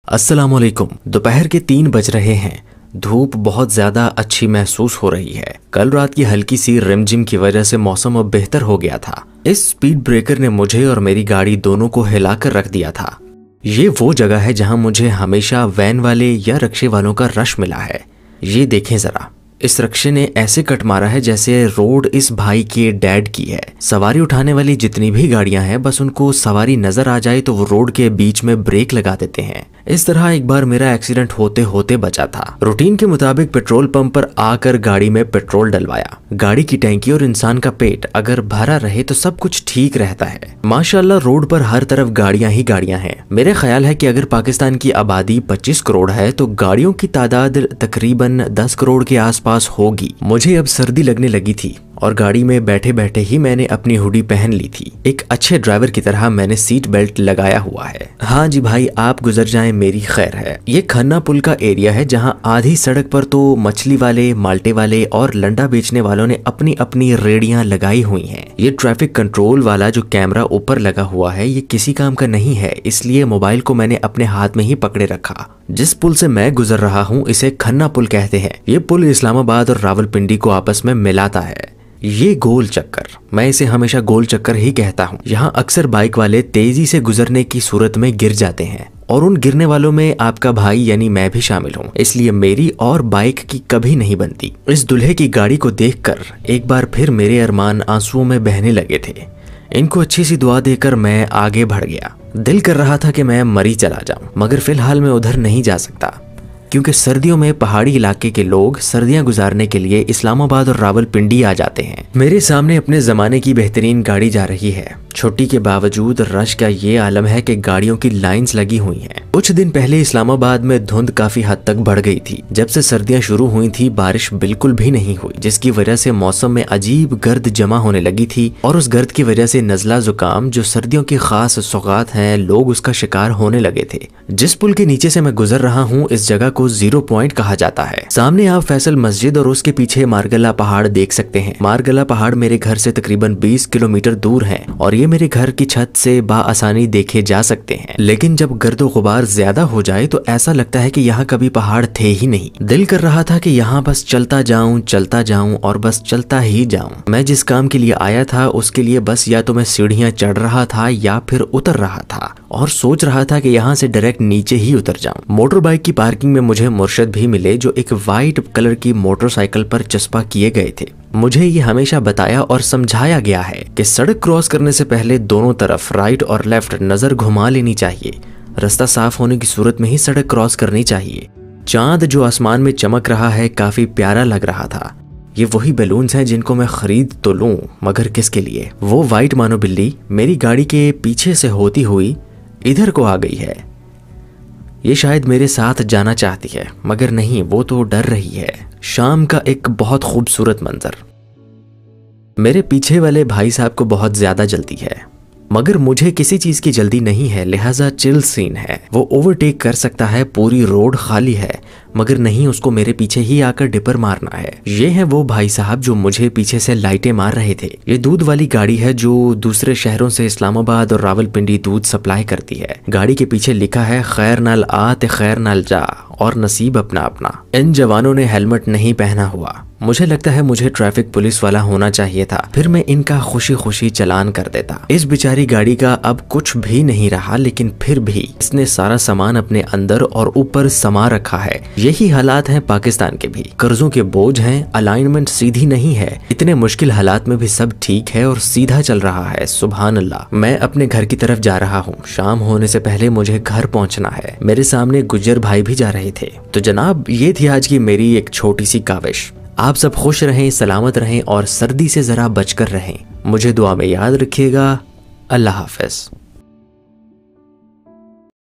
अस्सलामुअलैकुम। दोपहर के 3 बज रहे हैं। धूप बहुत ज्यादा अच्छी महसूस हो रही है। कल रात की हल्की सी रिमझिम की वजह से मौसम अब बेहतर हो गया था। इस स्पीड ब्रेकर ने मुझे और मेरी गाड़ी दोनों को हिलाकर रख दिया था। ये वो जगह है जहां मुझे हमेशा वैन वाले या रिक्शे वालों का रश मिला है। ये देखें जरा, इस रिक्शे ने ऐसे कट मारा है जैसे रोड इस भाई के डैड की है। सवारी उठाने वाली जितनी भी गाड़ियां हैं, बस उनको सवारी नजर आ जाए तो वो रोड के बीच में ब्रेक लगा देते हैं। इस तरह एक बार मेरा एक्सीडेंट होते होते बचा था। रूटीन के मुताबिक पेट्रोल पंप पर आकर गाड़ी में पेट्रोल डलवाया। गाड़ी की टैंकी और इंसान का पेट अगर भरा रहे तो सब कुछ ठीक रहता है। माशाल्लाह रोड पर हर तरफ गाड़ियां ही गाड़ियां हैं। मेरे ख्याल है कि अगर पाकिस्तान की आबादी 25 करोड़ है तो गाड़ियों की तादाद तकरीबन 10 करोड़ के आसपास होगी। मुझे अब सर्दी लगने लगी थी और गाड़ी में बैठे बैठे ही मैंने अपनी हुडी पहन ली थी। एक अच्छे ड्राइवर की तरह मैंने सीट बेल्ट लगाया हुआ है। हाँ जी भाई, आप गुजर जाएं मेरी खैर है। ये खन्ना पुल का एरिया है जहां आधी सड़क पर तो मछली वाले, माल्टे वाले और लंडा बेचने वालों ने अपनी अपनी रेडियां लगाई हुई हैं। ये ट्रैफिक कंट्रोल वाला जो कैमरा ऊपर लगा हुआ है ये किसी काम का नहीं है, इसलिए मोबाइल को मैंने अपने हाथ में ही पकड़े रखा। जिस पुल से मैं गुजर रहा हूँ इसे खन्ना पुल कहते हैं। ये पुल इस्लामाबाद और रावलपिंडी को आपस में मिलाता है। ये गोल चक्कर, मैं इसे हमेशा गोल चक्कर ही कहता हूँ। यहाँ अक्सर बाइक वाले तेजी से गुजरने की सूरत में गिर जाते हैं और उन गिरने वालों में आपका भाई यानी मैं भी शामिल हूँ, इसलिए मेरी और बाइक की कभी नहीं बनती। इस दूल्हे की गाड़ी को देखकर एक बार फिर मेरे अरमान आंसुओं में बहने लगे थे। इनको अच्छी सी दुआ देकर मैं आगे बढ़ गया। दिल कर रहा था कि मैं मरी चला जाऊं, मगर फिलहाल मैं उधर नहीं जा सकता क्योंकि सर्दियों में पहाड़ी इलाके के लोग सर्दियां गुजारने के लिए इस्लामाबाद और रावलपिंडी आ जाते हैं। मेरे सामने अपने जमाने की बेहतरीन गाड़ी जा रही है। छुट्टी के बावजूद रश का ये आलम है कि गाड़ियों की लाइंस लगी हुई हैं। कुछ दिन पहले इस्लामाबाद में धुंध काफी हद तक बढ़ गई थी। जब से सर्दियां शुरू हुई थी बारिश बिल्कुल भी नहीं हुई, जिसकी वजह से मौसम में अजीब गर्द जमा होने लगी थी और उस गर्द की वजह से नजला जुकाम जो सर्दियों की खास सौगात हैं, लोग उसका शिकार होने लगे थे। जिस पुल के नीचे से मैं गुजर रहा हूँ इस जगह को 0 पॉइंट कहा जाता है। सामने आप फैसल मस्जिद और उसके पीछे मारगला पहाड़ देख सकते हैं। मारगला पहाड़ मेरे घर से तकरीबन 20 किलोमीटर दूर है और ये मेरे घर की छत से बाआसानी देखे जा सकते हैं। लेकिन जब गर्दो गुबार ज्यादा हो जाए तो ऐसा लगता है कि यहाँ कभी पहाड़ थे ही नहीं। दिल कर रहा था कि यहाँ बस चलता जाऊं और बस चलता ही जाऊं। मैं जिस काम के लिए आया था उसके लिए बस या तो मैं सीढ़ियां चढ़ रहा था या फिर उतर रहा था और सोच रहा था कि यहाँ से डायरेक्ट नीचे ही उतर जाऊं। मोटर बाइक की पार्किंग में मुझे मुर्शद भी मिले जो एक वाइट कलर की मोटरसाइकिल पर चस्पा किए गए थे। मुझे ये हमेशा बताया और समझाया गया है कि सड़क क्रॉस करने से पहले दोनों तरफ राइट और लेफ्ट नजर घुमा लेनी चाहिए। रास्ता साफ होने की सूरत में ही सड़क क्रॉस करनी चाहिए। चांद जो आसमान में चमक रहा है काफी प्यारा लग रहा था। ये वही बैलून्स हैं जिनको मैं खरीद तो लूं, मगर किसके लिए। वो वाइट मानो बिल्ली मेरी गाड़ी के पीछे से होती हुई इधर को आ गई है। ये शायद मेरे साथ जाना चाहती है, मगर नहीं, वो तो डर रही है। शाम का एक बहुत खूबसूरत मंजर। मेरे पीछे वाले भाई साहब को बहुत ज्यादा जल्दी है, मगर मुझे किसी चीज की जल्दी नहीं है, लिहाजा चिल सीन है। वो ओवरटेक कर सकता है, पूरी रोड खाली है, मगर नहीं, उसको मेरे पीछे ही आकर डिपर मारना है। ये है वो भाई साहब जो मुझे पीछे से लाइटें मार रहे थे। ये दूध वाली गाड़ी है जो दूसरे शहरों से इस्लामाबाद और रावलपिंडी दूध सप्लाई करती है। गाड़ी के पीछे लिखा है खैर नाल आ ते खैर नाल जा और नसीब अपना अपना। इन जवानों ने हेलमेट नहीं पहना हुआ। मुझे लगता है मुझे ट्रैफिक पुलिस वाला होना चाहिए था, फिर मैं इनका खुशी खुशी चलान कर देता। इस बेचारी गाड़ी का अब कुछ भी नहीं रहा, लेकिन फिर भी इसने सारा सामान अपने अंदर और ऊपर समा रखा है। यही हालात हैं पाकिस्तान के भी। कर्जों के बोझ हैं, अलाइनमेंट सीधी नहीं है। इतने मुश्किल हालात में भी सब ठीक है और सीधा चल रहा है। सुभान अल्लाह। मैं अपने घर की तरफ जा रहा हूँ। शाम होने से पहले मुझे घर पहुँचना है। मेरे सामने गुज्जर भाई भी जा रहे थे। तो जनाब ये थी आज की मेरी एक छोटी सी काविश। आप सब खुश रहें, सलामत रहें और सर्दी से जरा बचकर रहें। मुझे दुआ में याद रखिएगा। अल्लाह हाफ़िज़।